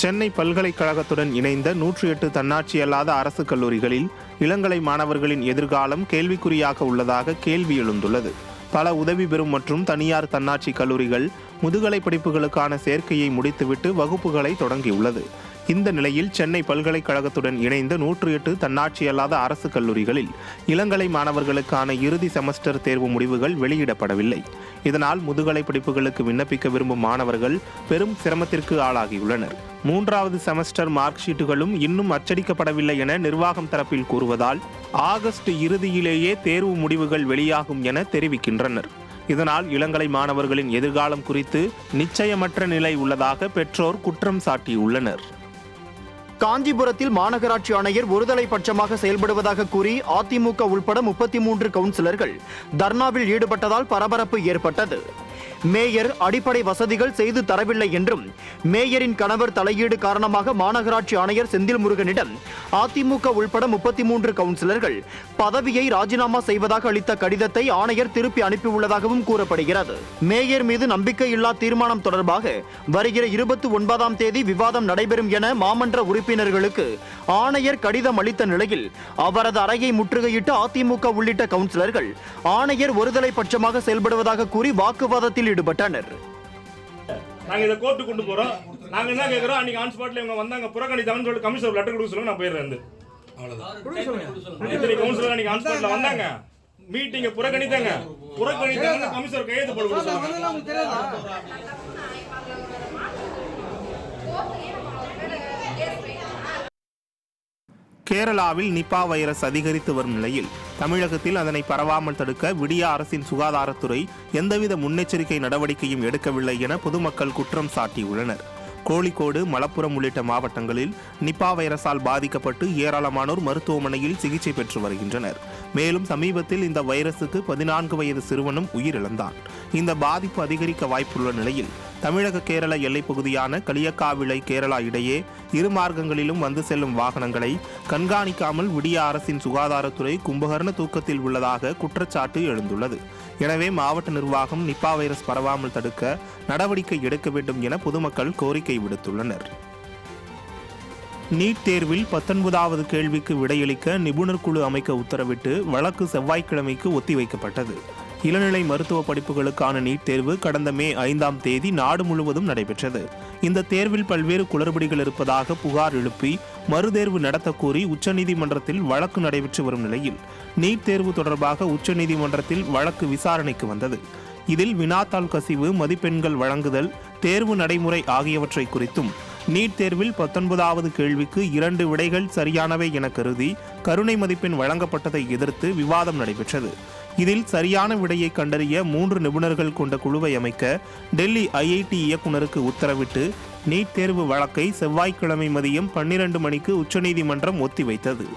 சென்னை பல்கலைக்கழகத்துடன் இணைந்த 108 தன்னாட்சி அல்லாத அரசு கல்லூரிகளில் இளங்கலை மாணவர்களின் எதிர்காலம் கேள்விக்குறியாக உள்ளதாக கேள்வி எழுந்துள்ளது. பல உதவி பெறும் மற்றும் தனியார் தன்னாட்சி கல்லூரிகள் முதுகலை படிப்புகளுக்கான சேர்க்கையை முடித்துவிட்டு வகுப்புகளை தொடங்கியுள்ளது. இந்த நிலையில் சென்னை பல்கலைக்கழகத்துடன் இணைந்த 108 தன்னாட்சி அல்லாத அரசு கல்லூரிகளில் இளங்கலை மாணவர்களுக்கான இறுதி செமஸ்டர் தேர்வு முடிவுகள் வெளியிடப்படவில்லை. இதனால் முதுகலை படிப்புகளுக்கு விண்ணப்பிக்க விரும்பும் மாணவர்கள் பெரும் சிரமத்திற்கு ஆளாகியுள்ளனர். 3வது செமஸ்டர் மார்க் ஷீட்டுகளும் இன்னும் அச்சடிக்கப்படவில்லை என நிர்வாகம் தரப்பில் கூறுவதால் ஆகஸ்ட் இறுதியிலேயே தேர்வு முடிவுகள் வெளியாகும் என தெரிவிக்கின்றனர். இதனால் இளங்கலை மாணவர்களின் எதிர்காலம் குறித்து நிச்சயமற்ற நிலை உள்ளதாக பெற்றோர் குற்றம் சாட்டியுள்ளனர். காஞ்சிபுரத்தில் மாநகராட்சி ஆணையர் ஒருதலை பட்சமாக செயல்படுவதாக கூறி அதிமுக உள்பட 33 கவுன்சிலர்கள் தர்ணாவில் ஈடுபட்டதால் பரபரப்பு ஏற்பட்டது. மேயர் அடிப்படை வசதிகள் செய்து தரவில்லை என்றும் மேயரின் கணவர் தலையீடு காரணமாக மாநகராட்சி ஆணையர் செந்தில் முருகனிடம் அதிமுக உள்பட 33 கவுன்சிலர்கள் பதவியை ராஜினாமா செய்வதாக அளித்த கடிதத்தை ஆணையர் திருப்பி அனுப்பியுள்ளதாகவும் கூறப்படுகிறது. மேயர் மீது நம்பிக்கையில்லா தீர்மானம் தொடர்பாக வருகிற 29ஆம் தேதி விவாதம் நடைபெறும் என மாமன்ற உறுப்பினர்களுக்கு ஆணையர் கடிதம் அளித்த நிலையில் அவரது அறையை முற்றுகையிட்டு அதிமுக உள்ளிட்ட கவுன்சிலர்கள் ஆணையர் ஒருதலை பட்சமாக செயல்படுவதாக கூறி வாக்குவாதத்தில் ஈடுபட்டனர். நாங்க இத கோர்ட்டு கொண்டு போறோம். நாங்க என்ன கேக்குறோம், அன்னைக்கு ஆன் ஸ்பாட்ல இவங்க வந்தாங்க புறக்கணித்தாங்கன்னு சொல்லி கமிஷனர் லெட்டர் கொடுக்க சொல்லுங்க, நான் போயிடுறேன். அவ்வளவுதான். இத்தனை கவுன்சிலர் அன்னைக்கு ஆன் ஸ்பாட்ல வந்தாங்க, மீட்டிங்க புறக்கணித்தாங்க கமிஷனர் கையெழுத்து போட சொல்லுங்க. கேரளாவில் நிபா வைரஸ் அதிகரித்து வரும் நிலையில் தமிழகத்தில் அதனை பரவாமல் தடுக்க விடியா அரசின் சுகாதாரத்துறை எந்தவித முன்னெச்சரிக்கை நடவடிக்கையும் எடுக்கவில்லை என பொதுமக்கள் குற்றம் சாட்டியுள்ளனர். கோழிக்கோடு, மலப்புரம் உள்ளிட்ட மாவட்டங்களில் நிபா வைரஸால் பாதிக்கப்பட்டு ஏராளமானோர் மருத்துவமனையில் சிகிச்சை பெற்று வருகின்றனர். மேலும் சமீபத்தில் இந்த வைரசுக்கு 14 வயது சிறுவனும் உயிரிழந்தான். இந்த பாதிப்பு அதிகரிக்க வாய்ப்புள்ள நிலையில் தமிழக கேரள எல்லைப் பகுதியான களியக்காவிளை கேரளா இடையே இரு மார்க்கங்களிலும் வந்து செல்லும் வாகனங்களை கண்காணிக்காமல் விடியா அரசின் சுகாதாரத்துறை கும்பகர்ண தூக்கத்தில் உள்ளதாக குற்றச்சாட்டு எழுந்துள்ளது. எனவே மாவட்ட நிர்வாகம் நிபா வைரஸ் பரவாமல் தடுக்க நடவடிக்கை எடுக்க வேண்டும் என பொதுமக்கள் கோரிக்கை விடுத்துள்ளனர். நீட் தேர்வில் 19வது கேள்விக்கு விடையளிக்க நிபுணர் குழு அமைக்க உத்தரவிட்டு வழக்கு செவ்வாய்க்கிழமைக்கு ஒத்திவைக்கப்பட்டது. இளநிலை மருத்துவ படிப்புகளுக்கான நீட் தேர்வு கடந்த மே 5ஆம் தேதி நாடு முழுவதும் நடைபெற்றது. இந்த தேர்வில் பல்வேறு குளறுபடிகள் இருப்பதாக புகார் எழுப்பி மறுதேர்வு நடத்த கோரி உச்சநீதிமன்றத்தில் வழக்கு நடைபெற்று வரும் நிலையில் நீட் தேர்வு தொடர்பாக உச்சநீதிமன்றத்தில் வழக்கு விசாரணைக்கு வந்தது. இதில் வினாத்தாள் கசிவு, மதிப்பெண்கள் வழங்குதல், தேர்வு நடைமுறை ஆகியவற்றை குறித்தும் நீட் தேர்வில் 19வது கேள்விக்கு 2 விடைகள் சரியானவை என கருதி கருணை மதிப்பெண் வழங்கப்பட்டதை எதிர்த்து விவாதம் நடைபெற்றது. இதில் சரியான விடையை கண்டறிய 3 நிபுணர்கள் கொண்ட குழுவை அமைக்க டெல்லி IIT இயக்குநருக்கு உத்தரவிட்டு நீட் தேர்வு வழக்கை செவ்வாய்க்கிழமை மதியம் 12 மணிக்கு உச்சநீதிமன்றம் ஒத்திவைத்தது.